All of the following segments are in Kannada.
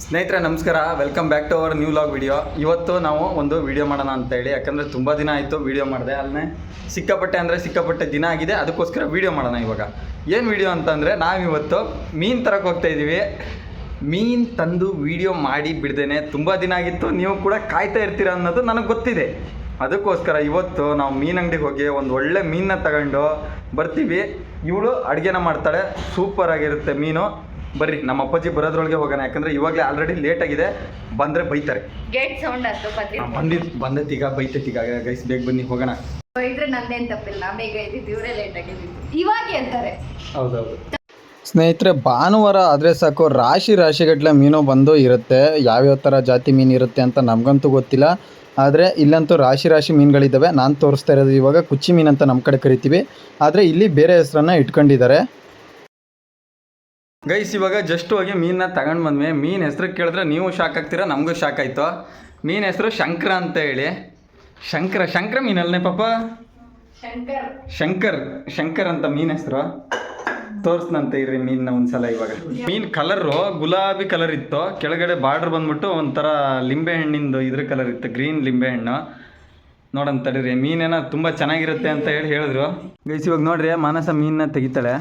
ಸ್ನೇಹಿತರೆ ನಮಸ್ಕಾರ, welcome back to our new vlog video. ಇವತ್ತು ನಾವು ಒಂದು ವಿಡಿಯೋ ಮಾಡೋಣ ಅಂತ ಹೇಳಿ, ಯಾಕಂದರೆ ತುಂಬ ದಿನ ಆಯಿತು ವಿಡಿಯೋ ಮಾಡಿದೆ. ಅಲ್ಲೇ ಸಿಕ್ಕಾಪಟ್ಟೆ ದಿನ ಆಗಿದೆ, ಅದಕ್ಕೋಸ್ಕರ ವಿಡಿಯೋ ಮಾಡೋಣ. ಇವಾಗ ಏನು ವಿಡಿಯೋ ಅಂತಂದರೆ, ನಾವಿವತ್ತು ಮೀನು ತರಕ್ಕೆ ಹೋಗ್ತಾಯಿದ್ದೀವಿ. ಮೀನು ತಂದು ವಿಡಿಯೋ ಮಾಡಿ ಬಿಡ್ದೇನೆ ತುಂಬ ದಿನ ಆಗಿತ್ತು, ನೀವು ಕೂಡ ಕಾಯ್ತಾ ಇರ್ತೀರ ಅನ್ನೋದು ನನಗೆ ಗೊತ್ತಿದೆ. ಅದಕ್ಕೋಸ್ಕರ ಇವತ್ತು ನಾವು ಮೀನು ಅಂಗಡಿಗೆ ಹೋಗಿ ಒಂದು ಒಳ್ಳೆ ಮೀನನ್ನ ತಗೊಂಡು ಬರ್ತೀವಿ. ಇವಳು ಅಡುಗೆನ ಮಾಡ್ತಾಳೆ, ಸೂಪರಾಗಿರುತ್ತೆ ಮೀನು. ಬರ್ರಿ, ನಮ್ಮ ಅಪ್ಪಾಜಿ ಬರೋದ್ರೊಳಗೆ ಹೋಗೋಣ, ಯಾಕಂದರೆ ಇವಾಗಲೇ ಆಲ್ರೆಡಿ ಲೇಟ್ ಆಗಿದೆ. ಬಂದರೆ ಬೈತಾರೆ. ಗೇಟ್ ಸೌಂಡ್ ಆಯ್ತು, ಬಂದೈತಿ ಈಗ, ಬೈತೈತಿ ಈಗ. ಗೈಸ್ ಬೇಗ ಬನ್ನಿ ಹೋಗೋಣ. ಬೈದ್ರೆ ನಂದೇನು ತಪ್ಪಿಲ್ಲ, ಬೇಗ ಇದ್ದಿದ್ದು ಇವರೇ ಲೇಟ್ ಆಗಿದ್ದು ಇವಾಗ ಅಂತಾರೆ. ಹೌದೌದು ಸ್ನೇಹಿತರೆ, ಭಾನುವಾರ ಆದರೆ ಸಾಕು ರಾಶಿಗಟ್ಟಲೆ ಮೀನು ಬಂದು ಇರುತ್ತೆ. ಯಾವ್ಯಾವ ಥರ ಜಾತಿ ಮೀನು ಇರುತ್ತೆ ಅಂತ ನಮಗಂತೂ ಗೊತ್ತಿಲ್ಲ, ಆದರೆ ಇಲ್ಲಂತೂ ರಾಶಿ ಮೀನುಗಳಿದ್ದಾವೆ. ನಾನು ತೋರಿಸ್ತಾ ಇರೋದು ಇವಾಗ ಕುಚ್ಚಿ ಮೀನು ಅಂತ ನಮ್ಮ ಕಡೆ ಕರಿತೀವಿ, ಆದರೆ ಇಲ್ಲಿ ಬೇರೆ ಹೆಸರನ್ನು ಇಟ್ಕೊಂಡಿದ್ದಾರೆ. ಗೈಸ್ ಇವಾಗ ಜಸ್ಟ್ ಹೋಗಿ ಮೀನನ್ನ ತಗೊಂಡು ಬಂದ್ವಿ. ಮೀನು ಹೆಸ್ರು ಕೇಳಿದ್ರೆ ನೀವು ಶಾಕ್ ಆಗ್ತೀರಾ, ನಮಗೂ ಶಾಕ್ ಆಯಿತು. ಮೀನು ಹೆಸರು ಶಂಕರ ಅಂತ ಹೇಳಿ. ಶಂಕರ ಮೀನಲ್ಲೇ ಪಾಪ, ಶಂಕರ್ ಅಂತ ಮೀನು ಹೆಸರು. ತೋರಿಸ್ನಂತೆ ಇರ್ರಿ ಮೀನನ್ನ ಒಂದ್ಸಲ. ಇವಾಗ ಮೀನು ಕಲರು ಗುಲಾಬಿ ಕಲರ್ ಇತ್ತು, ಕೆಳಗಡೆ ಬಾರ್ಡ್ರ್ ಬಂದ್ಬಿಟ್ಟು ಒಂಥರ ಲಿಂಬೆ ಹಣ್ಣಿಂದು ಇದ್ರ ಕಲರ್ ಇತ್ತು, ಗ್ರೀನ್ ಲಿಂಬೆ ಹಣ್ಣು. ನೋಡೋಣ ತಡೀರಿ, ಮೀನೇನೋ ತುಂಬ ಚೆನ್ನಾಗಿರುತ್ತೆ ಅಂತ ಹೇಳಿದ್ರು. ಗೈಸ್ ಇವಾಗ ನೋಡ್ರಿ, ಮಾನಸ ಮೀನನ್ನ ತೆಗಿತಾಳೆ.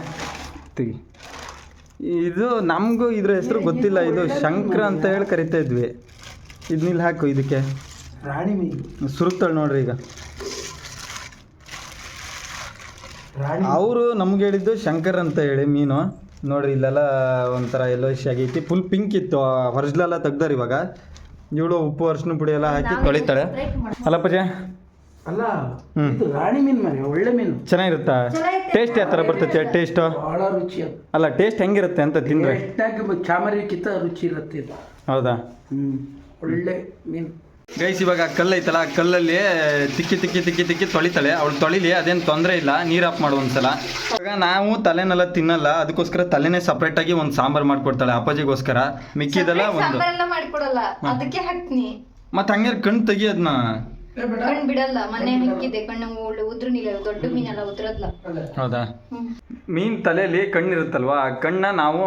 ಇದು ನಮಗೂ ಇದ್ರ ಹೆಸರು ಗೊತ್ತಿಲ್ಲ, ಇದು ಶಂಕರ ಅಂತ ಹೇಳಿ ಕರಿತಾ ಇದ್ವಿ. ಇದನ್ನಿಲ್ಲಿ ಹಾಕು, ಇದಕ್ಕೆ ರಾಣಿ ಮೀನು ಸುರುಕ್ತಾಳೆ ನೋಡ್ರಿ. ಈಗ ಅವರು ನಮ್ಗೆ ಹೇಳಿದ್ದು ಶಂಕರ್ ಅಂತ ಹೇಳಿ ಮೀನು. ನೋಡ್ರಿ ಇಲ್ಲೆಲ್ಲ ಒಂಥರ ಯೆಲ್ಲೋಯಿಶ್ ಆಗೈತಿ, ಫುಲ್ ಪಿಂಕ್ ಇತ್ತು. ಹೊರಜ್ಲೆಲ್ಲ ತೆಗ್ದಾರೆ. ಇವಾಗ ಇವಳು ಉಪ್ಪು ಅರಿಶಿನ ಪುಡಿ ಎಲ್ಲ ಹಾಕಿ ತೊಳಿತಾಳೆ. ಅಲ್ಲಪ್ಪಜೆ ಅಲ್ಲ, ಇದು ರಾಣಿ ಮೀನು ಮನೆ, ಒಳ್ಳೆ ಮೀನು. ಚೆನ್ನಾಗಿರುತ್ತಾ? ಟೇಸ್ಟ್ ಯಾವ ಥರ ಬರ್ತೈತೆ ಟೇಸ್ಟ್? ಬಹಳ ರುಚಿ. ಅಲ್ಲ, ಟೇಸ್ಟ್ ಹೆಂಗಿರುತ್ತೆ ಅಂತ ತಿಂದ್ರೆ? ಚಾಮರಿಕ್ಕಿಂತ ರುಚಿ ಇರುತ್ತೆ ಇದು. ಹೌದಾ? ಒಳ್ಳೆ ಮೀನು. ಗೈಸ್ ಇವಾಗ ಕಲ್ಲು ಐತಲ್ಲ, ಆ ಕಲ್ಲಲ್ಲಿ ತಿಕ್ಕಿ ತೊಳಿತಾಳೆ. ಅವಳು ತೊಳಿಲಿ, ಅದೇನು ತೊಂದರೆ ಇಲ್ಲ. ನೀರು ಆಫ್ ಮಾಡು ಒಂದ್ಸಲ. ಇವಾಗ ನಾವು ತಲೆನೆಲ್ಲ ತಿನ್ನಲ್ಲ, ಅದಕ್ಕೋಸ್ಕರ ತಲೆನೇ ಸಪ್ರೇಟಾಗಿ ಒಂದು ಸಾಂಬಾರು ಮಾಡ್ಕೊಡ್ತಾಳೆ ಅಪ್ಪಾಜಿಗೋಸ್ಕರ. ಮಿಕ್ಕಿದೆಲ್ಲ ಒಂದು ಮಾಡ್ಕೊಡಲ್ಲ, ಅದಕ್ಕೆ ಹಾಕ್ತೀನಿ. ಮತ್ತೆ ಹಂಗೆ ಕಣ್ಣು ತೆಗಿ ಅದನ್ನ. ಕಣ್ಣು ಬಿಡಲ್ಲ, ಮನೆ ಹಾಕಿದೆ ಕಣ್ಣು ಉದ್ರು ನಿಲ್ಲ, ದೊಡ್ಡ ಮೀನೆಲ್ಲ ಉದ್ರದ್ಲ. ಹೌದಾ? ಮೀನ್ ತಲೆಯಲ್ಲಿ ಕಣ್ಣಿರುತ್ತಲ್ವಾ, ಆ ಕಣ್ಣ ನಾವು,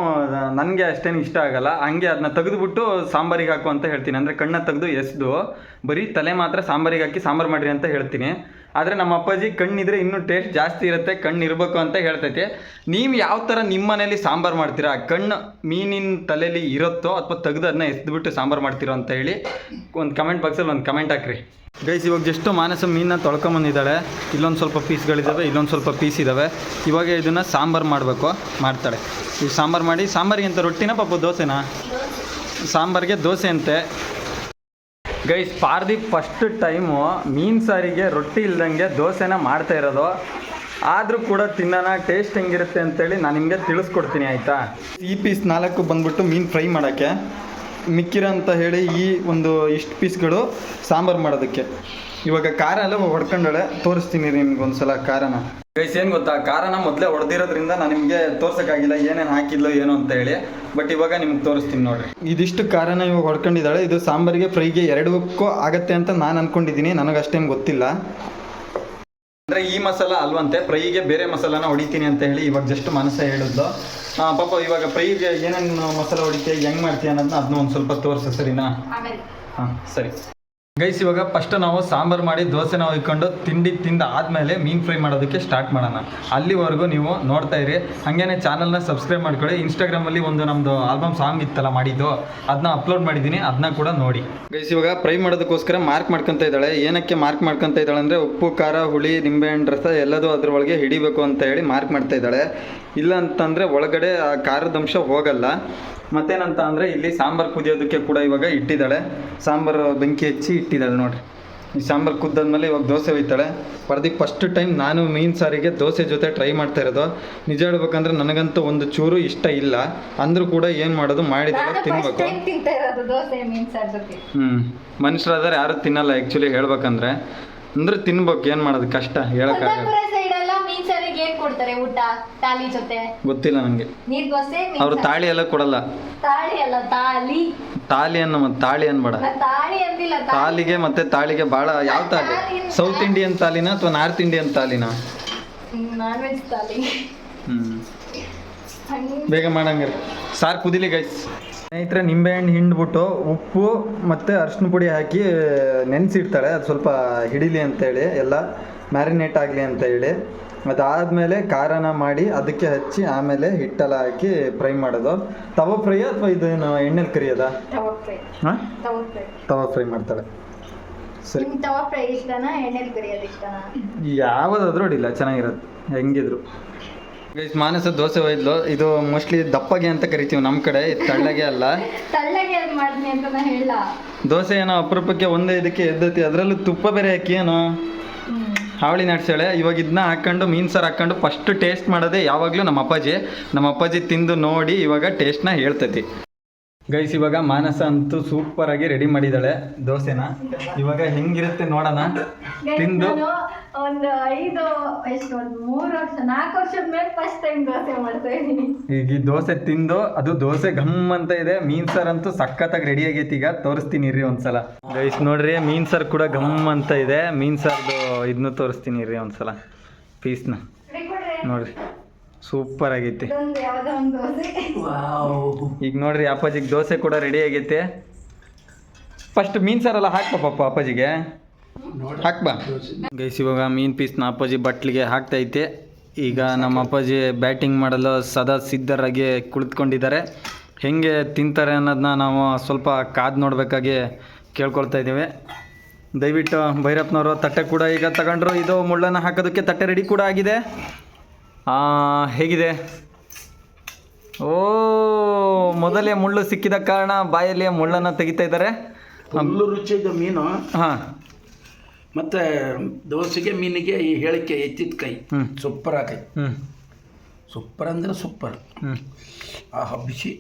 ನನಗೆ ಅಷ್ಟೇನು ಇಷ್ಟ ಆಗಲ್ಲ. ಹಂಗೆ ಅದನ್ನ ತೆಗೆದುಬಿಟ್ಟು ಸಾಂಬಾರಿಗೆ ಹಾಕು ಅಂತ ಹೇಳ್ತೀನಿ. ಅಂದರೆ ಕಣ್ಣ ತೆಗೆದು ಎಸ್ದು ಬರೀ ತಲೆ ಮಾತ್ರ ಸಾಂಬಾರಿಗೆ ಹಾಕಿ ಸಾಂಬಾರು ಮಾಡಿರಿ ಅಂತ ಹೇಳ್ತೀನಿ. ಆದರೆ ನಮ್ಮ ಅಪ್ಪಾಜಿ ಕಣ್ಣಿದ್ರೆ ಇನ್ನೂ ಟೇಸ್ಟ್ ಜಾಸ್ತಿ ಇರುತ್ತೆ, ಕಣ್ಣು ಇರಬೇಕು ಅಂತ ಹೇಳ್ತೈತೆ. ನೀವು ಯಾವ ಥರ ನಿಮ್ಮ ಮನೇಲಿ ಸಾಂಬಾರು ಮಾಡ್ತೀರಾ, ಕಣ್ಣು ಮೀನಿನ ತಲೆಯಲ್ಲಿ ಇರುತ್ತೋ ಅಥವಾ ತೆಗೆದು ಅದನ್ನ ಎಸ್ದುಬಿಟ್ಟು ಸಾಂಬಾರು ಮಾಡ್ತೀರೋ ಅಂತ ಹೇಳಿ ಒಂದು ಕಮೆಂಟ್ ಬಾಕ್ಸಲ್ಲಿ ಒಂದು ಕಮೆಂಟ್ ಹಾಕ್ರಿ. ಗೈಸ್ ಇವಾಗ ಜಸ್ಟ್ ಮಾನಸ ಮೀನನ್ನ ತೊಳ್ಕೊಂಬಂದಿದ್ದಾಳೆ. ಇಲ್ಲೊಂದು ಸ್ವಲ್ಪ ಪೀಸ್ಗಳಿದ್ದಾವೆ, ಇಲ್ಲೊಂದು ಸ್ವಲ್ಪ ಪೀಸ್ ಇದ್ದಾವೆ. ಇವಾಗ ಇದನ್ನು ಸಾಂಬಾರು ಮಾಡ್ತಾಳೆ. ಈಗ ಸಾಂಬಾರು ಮಾಡಿ, ಸಾಂಬಾರಿಗೆ ಅಂತ ರೊಟ್ಟಿನ ಪಾಪ ದೋಸೆನಾ? ಸಾಂಬಾರಿಗೆ ದೋಸೆ ಅಂತೆ. ಗೈಸ್ ಪಾರ್ದೀಪ್ ಫಸ್ಟ್ ಟೈಮು ಮೀನು ಸಾರಿಗೆ ರೊಟ್ಟಿ ಇಲ್ದಂಗೆ ದೋಸೆನ ಮಾಡ್ತಾ ಇರೋದು. ಆದರೂ ಕೂಡ ತಿನ್ನೋಣ, ಟೇಸ್ಟ್ ಹೆಂಗಿರುತ್ತೆ ಅಂತೇಳಿ ನಾನು ನಿಮಗೆ ತಿಳಿಸ್ಕೊಡ್ತೀನಿ, ಆಯಿತಾ? ಈ ಪೀಸ್ 4 ಬಂದ್ಬಿಟ್ಟು ಮೀನು ಫ್ರೈ ಮಾಡೋಕ್ಕೆ, ಮಿಕ್ಕಿರೋ ಅಂತ ಹೇಳಿ ಈ ಒಂದು ಇಷ್ಟು ಪೀಸ್ಗಳು ಸಾಂಬಾರು ಮಾಡೋದಕ್ಕೆ. ಇವಾಗ ಖಾರ ಎಲ್ಲ ಹೊಡ್ಕೊಂಡಳೆ, ತೋರಿಸ್ತೀನಿ ನಿಮ್ಗೆ ಒಂದ್ಸಲ ಖಾರನ. ಗೈಸ್ ಏನು ಗೊತ್ತಾ, ಖಾರನ ಮೊದಲೇ ಹೊಡೆದಿರೋದ್ರಿಂದ ನಾನು ನಿಮಗೆ ತೋರ್ಸೋಕ್ಕಾಗಿಲ್ಲ ಏನೇನು ಹಾಕಿದ್ಲೋ ಏನೋ ಅಂತ ಹೇಳಿ. ಬಟ್ ಇವಾಗ ನಿಮ್ಗೆ ತೋರಿಸ್ತೀನಿ ನೋಡಿರಿ. ಇದಿಷ್ಟು ಖಾರನ ಇವಾಗ ಹೊಡ್ಕೊಂಡಿದ್ದಾಳೆ. ಇದು ಸಾಂಬಾರಿಗೆ ಫ್ರೈಗೆ ಎರಡಕ್ಕೂ ಆಗತ್ತೆ ಅಂತ ನಾನು ಅಂದ್ಕೊಂಡಿದ್ದೀನಿ, ನನಗೆ ಅಷ್ಟೇನು ಗೊತ್ತಿಲ್ಲ. ಅಂದರೆ ಈ ಮಸಾಲ ಅಲ್ವಂತೆ, ಫ್ರೈಗೆ ಬೇರೆ ಮಸಾಲಾನ ಹೊಡಿತೀನಿ ಅಂತ ಹೇಳಿ ಇವಾಗ ಜಸ್ಟ್ ಮನಸ್ಸೇ ಹೇಳಿದ್ಲು. ಪಾಪ ಇವಾಗ ಫ್ರೈಗೆ ಏನೇನು ಮಸಾಲ ಹೊಡಿತೀಯ, ಹೆಂಗೆ ಮಾಡ್ತೀಯ ಅನ್ನೋದನ್ನ ಅದನ್ನ ಒಂದು ಸ್ವಲ್ಪ ತೋರಿಸು, ಸರಿನಾ? ಹಾಂ ಸರಿ. ಗೈಸ್ ಇವಾಗ ಫಸ್ಟ್ ನಾವು ಸಾಂಬಾರು ಮಾಡಿ ದೋಸೆನ ಹೊಯ್ಕೊಂಡು ತಿಂದ ಆದಮೇಲೆ ಮೀನು ಫ್ರೈ ಮಾಡೋದಕ್ಕೆ ಸ್ಟಾರ್ಟ್ ಮಾಡೋಣ. ಅಲ್ಲಿವರೆಗೂ ನೀವು ನೋಡ್ತಾ ಇರಿ. ಹಾಗೇನೆ ಚಾನಲ್ನ ಸಬ್ಸ್ಕ್ರೈಬ್ ಮಾಡ್ಕೊಳ್ಳಿ. ಇನ್ಸ್ಟಾಗ್ರಾಮಲ್ಲಿ ಒಂದು ನಮ್ಮದು ಆಲ್ಬಮ್ ಸಾಂಗ್ ಇತ್ತಲ್ಲ ಮಾಡಿದ್ದು, ಅದನ್ನ ಅಪ್ಲೋಡ್ ಮಾಡಿದ್ದೀನಿ, ಅದನ್ನ ಕೂಡ ನೋಡಿ. ಗೈಸ್ ಇವಾಗ ಫ್ರೈ ಮಾಡೋದಕ್ಕೋಸ್ಕರ ಮಾರ್ಕ್ ಮಾಡ್ಕೊತಾ ಇದ್ದಾಳೆ. ಏನಕ್ಕೆ ಮಾರ್ಕ್ ಮಾಡ್ಕೊತಾ ಇದ್ದಾಳೆ ಅಂದರೆ, ಉಪ್ಪು ಖಾರ ಹುಳಿ ನಿಂಬೆಹಣ್ಣು ರಸ ಎಲ್ಲದೂ ಅದ್ರ ಒಳಗೆ ಹಿಡಿಬೇಕು ಅಂತ ಹೇಳಿ ಮಾರ್ಕ್ ಮಾಡ್ತಾ ಇದ್ದಾಳೆ. ಇಲ್ಲ ಅಂತಂದರೆ ಒಳಗಡೆ ಆ ಖಾರದ ಅಂಶ ಹೋಗಲ್ಲ. ಮತ್ತೇನಂತ ಅಂದರೆ, ಇಲ್ಲಿ ಸಾಂಬಾರು ಕುದಿಯೋದಕ್ಕೆ ಕೂಡ ಇವಾಗ ಇಟ್ಟಿದ್ದಾಳೆ. ಸಾಂಬಾರು ಬೆಂಕಿ ಹಚ್ಚಿ ಇಟ್ಟಿದ್ದಾಳೆ ನೋಡಿರಿ. ಈ ಸಾಂಬಾರು ಕುದ್ದಾದ್ಮೇಲೆ ಇವಾಗ ದೋಸೆ ಒಯ್ತಾಳೆ. ಫಸ್ಟ್ ಟೈಮ್ ನಾನು ಮೀನು ಸಾರಿಗೆ ದೋಸೆ ಜೊತೆ ಟ್ರೈ ಮಾಡ್ತಾ ಇರೋದು. ನಿಜ ಹೇಳ್ಬೇಕಂದ್ರೆ ನನಗಂತೂ ಒಂದು ಚೂರು ಇಷ್ಟ ಇಲ್ಲ, ಅಂದರೂ ಕೂಡ ಏನು ಮಾಡೋದು, ಮಾಡಿದಾಗ ತಿನ್ಬೇಕು. ಮನುಷ್ಯರಾದ್ರೆ ಯಾರು ತಿನ್ನಲ್ಲ ಆ್ಯಕ್ಚುಲಿ ಹೇಳ್ಬೇಕಂದ್ರೆ. ಅಂದ್ರೆ ತಿನ್ಬೇಕು, ಏನು ಮಾಡೋದು, ಕಷ್ಟ ಹೇಳಕ್ಕಾಗಲ್ಲ. ಕೊಡ್ತಾರೆ ಊಟ ತಾಳಿ ಜೊತೆ, ಗೊತ್ತಿಲ್ಲ ನನಗೆ. ನೀರ್ ದೋಸೆ ಅವರು ತಾಳಿ ಎಲ್ಲ ಕೊಡಲ್ಲ. ತಾಳಿ ಅಲ್ಲ, ತಾಳಿ ಅನ್ನ, ಮತ್ತೆ ತಾಳಿ ಅನ್ಬೇಡ. ತಾಳಿ ಅಂದಿಲ್ಲ, ತಾಲಿಗೆ ಮತ್ತೆ ತಾಳಿಗೆ ಭಾಳ. ಯಾವ ತಾಳಿ? ಸೌತ್ ಇಂಡಿಯನ್ ತಾಲಿನ ಅಥವಾ ನಾರ್ತ್ ಇಂಡಿಯನ್ ತಾಲಿನ? Non veg thali. ಬೇಗ ಮಾಡಂಗಾರೆ. ಸಾರು ಕುದಿಲಿ ಗೈಸ್. ಸ್ನೇಹಿತರೆ ನಿಂಬೆಹಣ್ಣು ಹಿಂಡ್ಬಿಟ್ಟು ಉಪ್ಪು ಮತ್ತು ಅರಿಶಿನ ಪುಡಿ ಹಾಕಿ ನೆನೆಸಿಡ್ತಾಳೆ, ಅದು ಸ್ವಲ್ಪ ಹಿಡೀಲಿ ಅಂತೇಳಿ, ಎಲ್ಲ ಮ್ಯಾರಿನೇಟ್ ಆಗಲಿ ಅಂತ ಹೇಳಿ. ಅದಾದಮೇಲೆ ಖಾರನ ಮಾಡಿ ಅದಕ್ಕೆ ಹಚ್ಚಿ ಆಮೇಲೆ ಹಿಟ್ಟೆಲ್ಲ ಹಾಕಿ ಫ್ರೈ ಮಾಡೋದು. ತವ ಫ್ರೈ ಅಥವಾ ಇದನ್ನು ಎಣ್ಣೆಲಿ ಕರಿಯೋದಾ? ತವಾ ಫ್ರೈ. ಹಾಂ, ತವಾ ಫ್ರೈ. ತವ ಫ್ರೈ ಮಾಡ್ತಾಳೆ. ಸರಿ, ನಿಮ್ಗೆ ತವಾ ಫ್ರೈ ಇಷ್ಟನಾ ಎಣ್ಣೆಲಿ ಕರಿಯೋದು ಇಷ್ಟನಾ? ಯಾವುದಾದ್ರೂ ಅಡ್ಡಿಲ್ಲ, ಚೆನ್ನಾಗಿರುತ್ತೆ ಹೆಂಗಿದ್ರು. ಗೈಸ್, ಮಾನಸ ದೋಸೆ ಒಯ್ದ್ಲು. ಇದು ಮೋಸ್ಟ್ಲಿ ದಪ್ಪಗೆ ಅಂತ ಕರಿತೀವಿ ನಮ್ಮ ಕಡೆ, ಇದು ತಳ್ಳಗೆ ಅಲ್ಲ. ತಳ್ಳಗೆ ಅದು ಮಾಡ್ತೀನಿ ಅಂತ ನಾ ಹೇಳ. ದೋಸೆ ಏನೋ ಅಪರೂಪಕ್ಕೆ ಒಂದೇ ಇದಕ್ಕೆ ಎದ್ದತಿ, ಅದರಲ್ಲೂ ತುಪ್ಪ ಬೇರೆ ಹಾಕಿ ಏನೋ ಹಾವಳಿ ನಡ್ಸಾಳೆ. ಇವಾಗ ಇದನ್ನ ಹಾಕ್ಕೊಂಡು ಮೀನು ಸಾರು ಹಾಕ್ಕೊಂಡು ಫಸ್ಟ್ ಟೇಸ್ಟ್ ಮಾಡೋದೇ ಯಾವಾಗಲೂ ನಮ್ಮ ಅಪ್ಪಾಜಿ ತಿಂದು ನೋಡಿ ಇವಾಗ ಟೇಸ್ಟ್ನ ಹೇಳ್ತೈತಿ. ಗೈಸ್, ಇವಾಗ ಮಾನಸ ಅಂತೂ ಸೂಪರಾಗಿ ರೆಡಿ ಮಾಡಿದ್ದಾಳೆ ದೋಸೆನ. ಇವಾಗ ಹೆಂಗಿರುತ್ತೆ ನೋಡೋಣ ತಿಂದು. ಒಂದು 4 ವರ್ಷದ ಮೇಲೆ ಫಸ್ಟ್ ಟೈಮ್ ದೋಸೆ ಮಾಡ್ತಾ ಇದ್ದೀನಿ. ಈಗ ಈ ದೋಸೆ ತಿಂದು, ಅದು ದೋಸೆ ಘಮ್ ಅಂತ ಇದೆ. ಮೀನ್ ಸಾರು ಅಂತೂ ಸಖತ್ತಾಗಿ ರೆಡಿ ಆಗೈತಿ. ಈಗ ತೋರಿಸ್ತೀನಿ ಇರ್ರಿ ಒಂದ್ಸಲ. ಗೈಸ್ ನೋಡ್ರಿ, ಮೀನ್ ಸಾರು ಕೂಡ ಘಮ್ ಅಂತ ಇದೆ. ಮೀನ್ ಸಾರ್ದು ಇದನ್ನು ತೋರಿಸ್ತೀನಿ ಇರ್ರಿ ಒಂದ್ಸಲ, ಪೀಸ್ನ ನೋಡ್ರಿ, ಸೂಪರ್ ಆಗೈತಿ. ಯಾವುದೋ ಒಂದು ದೋಸೆ. ಈಗ ನೋಡ್ರಿ, ಅಪ್ಪಾಜಿಗೆ ದೋಸೆ ಕೂಡ ರೆಡಿ ಆಗೈತೆ. ಫಸ್ಟ್ ಮೀನ್ ಸಾರೆಲ್ಲ ಹಾಕ್ಬಪ್ಪ ಅಪ್ಪಾಜಿಗೆ, ಹಾಕ್ಬಾ. ಗೈಸ್, ಇವಾಗ ಮೀನ್ ಪೀಸ್ನ ಅಪ್ಪಾಜಿ ಬಟ್ಲಿಗೆ ಹಾಕ್ತೈತೆ. ಈಗ ನಮ್ಮ ಅಪ್ಪಾಜಿ ಬ್ಯಾಟಿಂಗ್ ಮಾಡಲು ಸದಾ ಸಿದ್ಧರಾಗಿ ಕುಳಿತುಕೊಂಡಿದ್ದಾರೆ. ಹೆಂಗೆ ತಿಂತಾರೆ ಅನ್ನೋದನ್ನ ನಾವು ಸ್ವಲ್ಪ ಕಾದು ನೋಡಬೇಕಾಗಿ ಕೇಳ್ಕೊಳ್ತಾ ಇದ್ದೀವಿ. ದಯವಿಟ್ಟು ಭೈರಪ್ಪನವರು ತಟ್ಟೆ ಕೂಡ ಈಗ ತಗೊಂಡ್ರು. ಇದು ಮುಳ್ಳನ್ನು ಹಾಕೋದಕ್ಕೆ ತಟ್ಟೆ ರೆಡಿ ಕೂಡ ಆಗಿದೆ. ಹೇಗಿದೆ? ಓ, ಮೊದಲೇ ಮುಳ್ಳು ಸಿಕ್ಕಿದ ಕಾರಣ ಬಾಯಲ್ಲಿ ಮುಳ್ಳನ್ನು ತೆಗಿತಾ ಇದ್ದಾರೆ. ಫುಲ್ಲು ರುಚಿಯಾದ ಮೀನು. ಹಾಂ, ಮತ್ತೆ ದೋಸೆಗೆ ಮೀನಿಗೆ ಈ ಹೇಳಿಕೆ ಎತ್ತಿದ ಕೈ ಸೂಪರ್ ಆಗೈತೆ. ಸೂಪರ್ ಅಂದ್ರೆ ಸೂಪರ್. ಆ ಬಿಸಿ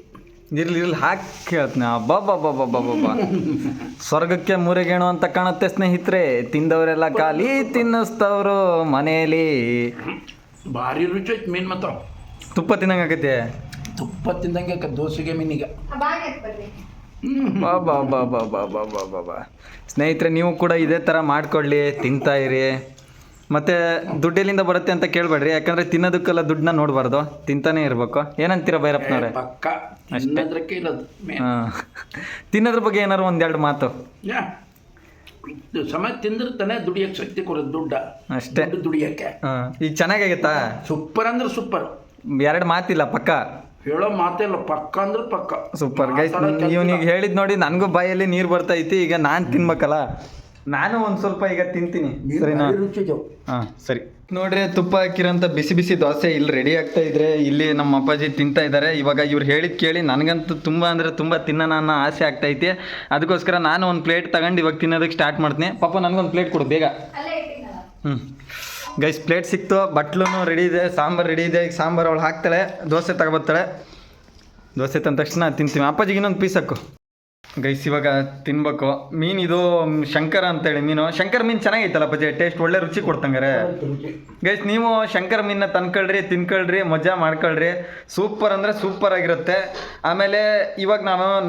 ಇರ್ಲಿ ಹಾಕಿ ಹೇಳ್ತೀನಿ. ಅಬ್ಬಬ್ಬಬ್ಬಬ್ಬಬ್ಬಬ್ಬ, ಸ್ವರ್ಗಕ್ಕೆ ಮೂರೆಗೇಣು ಅಂತ ಕಾಣುತ್ತೆ ಸ್ನೇಹಿತರೆ. ತಿಂದವರೆಲ್ಲ ಖಾಲಿ, ತಿನ್ನಿಸ್ತವರು ಮನೆಯಲ್ಲಿ. ಭಾರಿ ರುಚಿ ಐತೆ ಮೀನು. ಮತ್ತು ತುಪ್ಪ ತಿನ್ನಂಗಾಗೈತೆ. ತುಪ್ಪ ತಿಂದಂಗೆ ದೋಸೆಗೆ ಮೀನಿಗೆ. ಬಾ ಸ್ನೇಹಿತರೆ, ನೀವು ಕೂಡ ಇದೇ ಥರ ಮಾಡ್ಕೊಳ್ಳಿ, ತಿಂತಾ ಇರಿ. ಮತ್ತು ದುಡ್ಡೆಲ್ಲಿಂದ ಬರುತ್ತೆ ಅಂತ ಕೇಳಬೇಡ್ರಿ, ಯಾಕಂದರೆ ತಿನ್ನೋದಕ್ಕೆಲ್ಲ ದುಡ್ಡನ್ನ ನೋಡಬಾರ್ದು, ತಿಂತಾನೇ ಇರಬೇಕು. ಏನಂತೀರ ಭೈರಪ್ಪನವ್ರೆ? ಪಕ್ಕ ತಿನ್ನೋದ್ರಕ್ಕೆ ಇರೋದು. ಹಾಂ, ತಿನ್ನೋದ್ರ ಬಗ್ಗೆ ಏನಾರು 1-2 ಮಾತು. ಸಮಯ ತಿಂದಿರ್ತಾನೆ ದುಡಿಯಕ್ಕೆ ಶಕ್ತಿ ಕೊಡೋದು, ದುಡ್ಡ ಅಷ್ಟೇ ದುಡಿಯಕ್ಕೆ. ಹಾಂ, ಈಗ ಚೆನ್ನಾಗಾಗೈತಾ? ಸೂಪರ್ ಅಂದ್ರೆ ಸೂಪರ್, 2 ಮಾತಿಲ್ಲ, ಪಕ್ಕ ಹೇಳೋ ಮಾತಿಲ್ಲ. ಪಕ್ಕ ಅಂದ್ರೆ ಪಕ್ಕ ಸೂಪರ್. ಗೈಸ್, ಇವನಿಗೆ ಹೇಳಿದ್ ನೋಡಿ ನನಗೂ ಬಾಯಲ್ಲಿ ನೀರು ಬರ್ತೈತಿ. ಈಗ ನಾನು ತಿನ್ಬೇಕಲ್ಲ, ನಾನು ಒಂದು ಸ್ವಲ್ಪ ಈಗ ತಿಂತೀನಿ, ಸರಿನಾ? ಹಾಂ, ಸರಿ. ನೋಡ್ರಿ, ತುಪ್ಪ ಹಾಕಿರೋಂಥ ಬಿಸಿ ಬಿಸಿ ದೋಸೆ ಇಲ್ಲಿ ರೆಡಿ ಆಗ್ತಾ ಇದ್ರೆ ಇಲ್ಲಿ ನಮ್ಮ ಅಪ್ಪಾಜಿ ತಿಂತಾ ಇದ್ದಾರೆ. ಇವಾಗ ಇವ್ರು ಹೇಳಿದ್ ಕೇಳಿ ನನಗಂತೂ ತುಂಬ ಅಂದರೆ ತುಂಬ ತಿನ್ನೋಣ ಅನ್ನೋ ಆಸೆ ಆಗ್ತೈತಿ. ಅದಕ್ಕೋಸ್ಕರ ನಾನು ಒಂದು ಪ್ಲೇಟ್ ತಗೊಂಡು ಇವಾಗ ತಿನ್ನೋದಕ್ಕೆ ಸ್ಟಾರ್ಟ್ ಮಾಡ್ತೀನಿ. ಪಾಪ ನನಗೊಂದು ಪ್ಲೇಟ್ ಕೊಡು ಬೇಗ. ಗೈಸ್, ಪ್ಲೇಟ್ ಸಿಕ್ತು, ಬಟ್ಲೂ ರೆಡಿ ಇದೆ, ಸಾಂಬಾರು ರೆಡಿ ಇದೆ. ಈಗ ಸಾಂಬಾರು ಅವಳು ಹಾಕ್ತಾಳೆ, ದೋಸೆ ತಗೊಬರ್ತಾಳೆ. ದೋಸೆ ತಂದ ತಕ್ಷಣ ತಿಂತೀವಿ. ಅಪ್ಪಾಜಿಗೆ ಇನ್ನೊಂದು ಪೀಸ್ ಹಾಕು. ಗೈಸ್, ಇವಾಗ ತಿನ್ಬೇಕು. ಮೀನು ಇದು ಶಂಕರ ಅಂತೇಳಿ ಮೀನು. ಶಂಕರ ಮೀನು ಚೆನ್ನಾಗೈತಲ್ಲ ಅಪ್ಪಾಜಿ, ಟೇಸ್ಟ್ ಒಳ್ಳೆ ರುಚಿ ಕೊಡ್ತಂಗಾರೆ. ಗೈಸ್, ನೀವು ಶಂಕರ ಮೀನನ್ನ ತಂದ್ಕೊಳ್ರಿ, ತಿನ್ಕೊಳ್ರಿ, ಮಜಾ ಮಾಡ್ಕೊಳ್ರಿ. ಸೂಪರ್ ಅಂದರೆ ಸೂಪರ್ ಆಗಿರುತ್ತೆ. ಆಮೇಲೆ ಇವಾಗ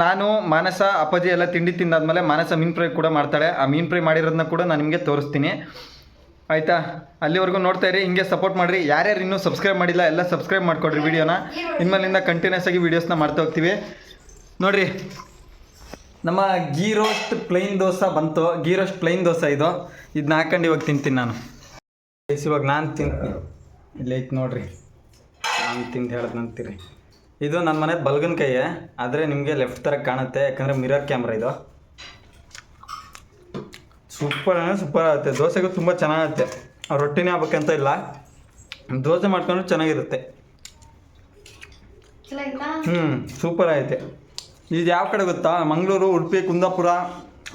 ನಾನು ಮಾನಸ ಅಪ್ಪಾಜಿ ಎಲ್ಲ ತಿಂಡಿ ತಿಂದಾದ್ಮೇಲೆ ಮಾನಸ ಮೀನು ಫ್ರೈ ಕೂಡ ಮಾಡ್ತಾಳೆ. ಆ ಮೀನು ಫ್ರೈ ಮಾಡಿರೋದನ್ನ ಕೂಡ ನಾನು ನಿಮಗೆ ತೋರಿಸ್ತೀನಿ, ಆಯಿತಾ? ಅಲ್ಲಿವರೆಗೂ ನೋಡ್ತಾ ಇರಿ, ಹಿಂಗೆ ಸಪೋರ್ಟ್ ಮಾಡಿರಿ. ಯಾರ್ಯಾರು ಇನ್ನೂ ಸಬ್ಸ್ಕ್ರೈಬ್ ಮಾಡಿಲ್ಲ ಎಲ್ಲ ಸಬ್ಸ್ಕ್ರೈಬ್ ಮಾಡ್ಕೊಡ್ರಿ ವಿಡಿಯೋನ. ಇನ್ಮೇಲಿಂದ ಕಂಟಿನ್ಯೂಸ್ ಆಗಿ ವೀಡಿಯೋಸ್ನ ಮಾಡ್ತಾ ಹೋಗ್ತೀವಿ. ನೋಡಿರಿ, ನಮ್ಮ ಗೀ ರೋಸ್ಟ್ ಪ್ಲೈನ್ ದೋಸೆ ಬಂತು. ಗೀ ರೋಸ್ಟ್ ಪ್ಲೈನ್ ದೋಸೆ ಇದು. ಇದನ್ನ ಹಾಕೊಂಡು ಇವಾಗ ತಿಂತೀನಿ ನಾನು. ಇವಾಗ ನಾನು ತಿಂತೀನಿ. ಇಲ್ಲಿ ಐತೆ ನೋಡಿರಿ, ನಾನು ತಿಂದು ಹೇಳೋದಂತೀರಿ. ಇದು ನನ್ನ ಮನೆ ಬಲ್ಗನ ಕೈಯೇ, ಆದರೆ ನಿಮಗೆ ಲೆಫ್ಟ್ ಥರ ಕಾಣುತ್ತೆ, ಯಾಕಂದರೆ ಮಿರರ್ ಕ್ಯಾಮ್ರಾ ಇದು. ಸೂಪರ್ ಅಂದರೆ ಸೂಪರ್ ಆಗುತ್ತೆ. ದೋಸೆಗೂ ತುಂಬ ಚೆನ್ನಾಗುತ್ತೆ. ರೊಟ್ಟಿನೇ ಆಗ್ಬೇಕಂತ ಇಲ್ಲ, ದೋಸೆ ಮಾಡ್ಕೊಂಡ್ರೆ ಚೆನ್ನಾಗಿರುತ್ತೆ. ಸೂಪರ್ ಆಗುತ್ತೆ. ಇದು ಯಾವ ಕಡೆ ಗೊತ್ತಾ? ಮಂಗಳೂರು, ಉಡುಪಿ, ಕುಂದಾಪುರ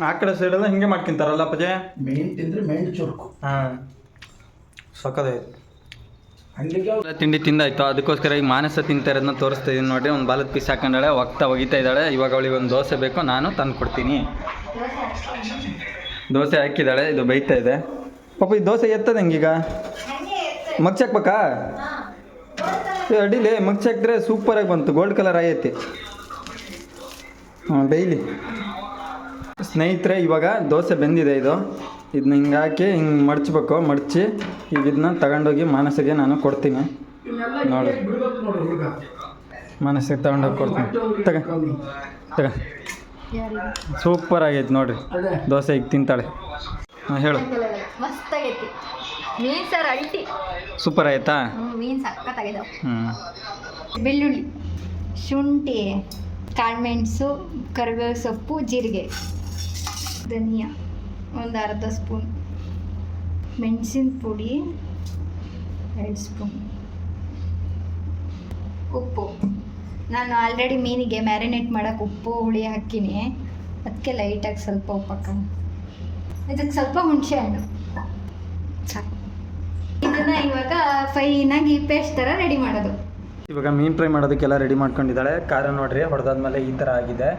ಆ ಕಡೆ ಸೈಡೆಲ್ಲ ಹಿಂಗೆ ಮಾಡ್ಕೊಂತಾರಲ್ಲ ಪಜೆ. ಮೀನು ತಿಂದರೆ ಮೆಂಡು ಚುರುಕು. ಹಾಂ, ಸಕ್ಕದಾಯ್ತು. ತಿಂಡಿ ತಿಂದಾಯ್ತು, ಅದಕ್ಕೋಸ್ಕರ ಈಗ ಮಾನಸ ತಿಂತಾ ಇರೋದನ್ನ ತೋರಿಸ್ತಾ ಇದ್ದೀನಿ ನೋಡಿರಿ. ಒಂದು ಬಾಲದ ಪೀಸ್ ಹಾಕೊಂಡಾಳೆ, ಒಗಿತಾ ಇದ್ದಾಳೆ. ಇವಾಗ ಅವಳಿಗೆ ಒಂದು ದೋಸೆ ಬೇಕು, ನಾನು ತಂದು ಕೊಡ್ತೀನಿ. ದೋಸೆ ಹಾಕಿದ್ದಾಳೆ, ಇದು ಬೇಯ್ತಾ ಇದೆ. ಪಾಪ ಈ ದೋಸೆ ಎತ್ತದ ಹೆಂಗೀಗ? ಮಗ್ಚಾಕ್ಬೇಕಾ? ಅಡಿಲಿ ಮಗ್ಚಾಕಿದ್ರೆ ಸೂಪರಾಗಿ ಬಂತು, ಗೋಲ್ಡ್ ಕಲರ್ ಆಗೈತಿ. ಹಾಂ, ಬೇಯ್ಲಿ. ಸ್ನೇಹಿತರೆ, ಇವಾಗ ದೋಸೆ ಬೆಂದಿದೆ. ಇದನ್ನ ಹಿಂಗೆ ಹಾಕಿ ಹಿಂಗೆ ಮಡ್ಚ್ಬೇಕು. ಮಡ್ಚಿ ಈಗ ಇದನ್ನ ತಗೊಂಡೋಗಿ ಮಾನಸಿಗೆ ನಾನು ಕೊಡ್ತೀನಿ. ನೋಡಿ, ಮನಸ್ಸಿಗೆ ತಗೊಂಡೋಗಿ ಕೊಡ್ತೀನಿ. ತಗ ಸೂಪರ್ ಆಗೈತೆ ನೋಡ್ರಿ ದೋಸೆ ಈಗ ತಿಂತಾಳೆ. ಹಾಂ ಹೇಳು. ಮಸ್ತ್ ಆಗೈತಿ ಮೀನ್ ಸಾರು ಅಲ್ಟಿ. ಸೂಪರ್ ಆಯ್ತಾ? ಮೀನ್ ಸಕ್ಕತ್ತಾಗಿದಾವೆ. ಬೆಳ್ಳುಳ್ಳಿ, ಶುಂಠಿ, ಕಾಳುಮೆಣಸು, ಕರಿಬೇವು ಸೊಪ್ಪು, ಜೀರಿಗೆ, ಧನಿಯಾ ಒಂದು ಅರ್ಧ ಸ್ಪೂನ್, ಮೆಣಸಿನ ಪುಡಿ 2 ಸ್ಪೂನ್, ಉಪ್ಪು. ನಾನು ಆಲ್ರೆಡಿ ಮೀನಿಗೆ ಮ್ಯಾರಿನೇಟ್ ಮಾಡೋಕೆ ಉಪ್ಪು ಹುಳಿ ಹಾಕಿನಿ, ಅದಕ್ಕೆ ಲೈಟಾಗಿ ಸ್ವಲ್ಪ ಉಪ್ಪು ಹಾಕೋಣ. ಇದಕ್ಕೆ ಸ್ವಲ್ಪ ಹುಣಸೆ ಹಣ್ಣು ಸಾಕು. ಇದನ್ನು ಇವಾಗ ಫೈನಾಗಿ ಪೇಸ್ಟ್ ಥರ ರೆಡಿ ಮಾಡೋದು. ಇವಾಗ ಮೀನು ಫ್ರೈ ಮಾಡೋದಕ್ಕೆಲ್ಲ ರೆಡಿ ಮಾಡ್ಕೊಂಡಿದ್ದಾಳೆ. ಖಾರ ನೋಡ್ರಿ ಹೊಡೆದಾದ್ಮೇಲೆ ಈ ಥರ ಆಗಿದೆ.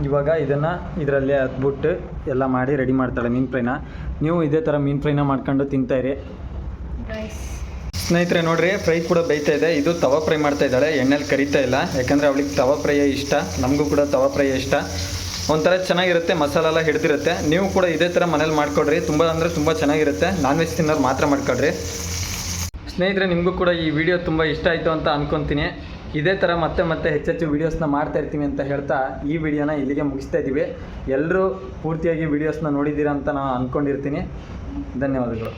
ಇವಾಗ ಇದನ್ನು ಇದರಲ್ಲೇ ಹದ್ಬಿಟ್ಟು ಎಲ್ಲ ಮಾಡಿ ರೆಡಿ ಮಾಡ್ತಾಳೆ ಮೀನು ಫ್ರೈನ. ನೀವು ಇದೇ ಥರ ಮೀನು ಫ್ರೈನ ಮಾಡ್ಕೊಂಡು ತಿಂತಾಯಿರಿ. ಸ್ನೇಹಿತರೆ ನೋಡ್ರಿ, ಫ್ರೈ ಕೂಡ ಬೇಯ್ತಾ ಇದೆ. ಇದು ತವಾ ಫ್ರೈ ಮಾಡ್ತಾ ಇದ್ದಾಳೆ, ಎಣ್ಣೆಲಿ ಕರಿತಾ ಇಲ್ಲ. ಯಾಕಂದರೆ ಅವಳಿಗೆ ತವಾ ಫ್ರೈ ಇಷ್ಟ, ನಮಗೂ ಕೂಡ ತವಾ ಫ್ರೈ ಇಷ್ಟ. ಒಂಥರ ಚೆನ್ನಾಗಿರುತ್ತೆ, ಮಸಾಲ ಎಲ್ಲ ಹಿಡಿದಿರುತ್ತೆ. ನೀವು ಕೂಡ ಇದೇ ಥರ ಮನೇಲಿ ಮಾಡ್ಕೊಡ್ರಿ, ತುಂಬ ಅಂದರೆ ತುಂಬ ಚೆನ್ನಾಗಿರುತ್ತೆ. ನಾನ್ ವೆಜ್ ತಿನ್ನೋರು ಮಾತ್ರ ಮಾಡ್ಕೊಡ್ರಿ. ಸ್ನೇಹಿತರೆ, ನಿಮಗೂ ಕೂಡ ಈ ವಿಡಿಯೋ ತುಂಬ ಇಷ್ಟ ಆಯಿತು ಅಂತ ಅಂದ್ಕೊತೀನಿ. ಇದೇ ಥರ ಮತ್ತೆ ಹೆಚ್ಚೆಚ್ಚು ವೀಡಿಯೋಸ್ನ ಮಾಡ್ತಾ ಇರ್ತೀವಿ ಅಂತ ಹೇಳ್ತಾ ಈ ವಿಡಿಯೋನ ಇಲ್ಲಿಗೆ ಮುಗಿಸ್ತಾ ಇದ್ದೀವಿ. ಎಲ್ಲರೂ ಪೂರ್ತಿಯಾಗಿ ವೀಡಿಯೋಸ್ನ ನೋಡಿದ್ದೀರಾ ಅಂತ ನಾನು ಅಂದ್ಕೊಂಡಿರ್ತೀನಿ. ಧನ್ಯವಾದಗಳು.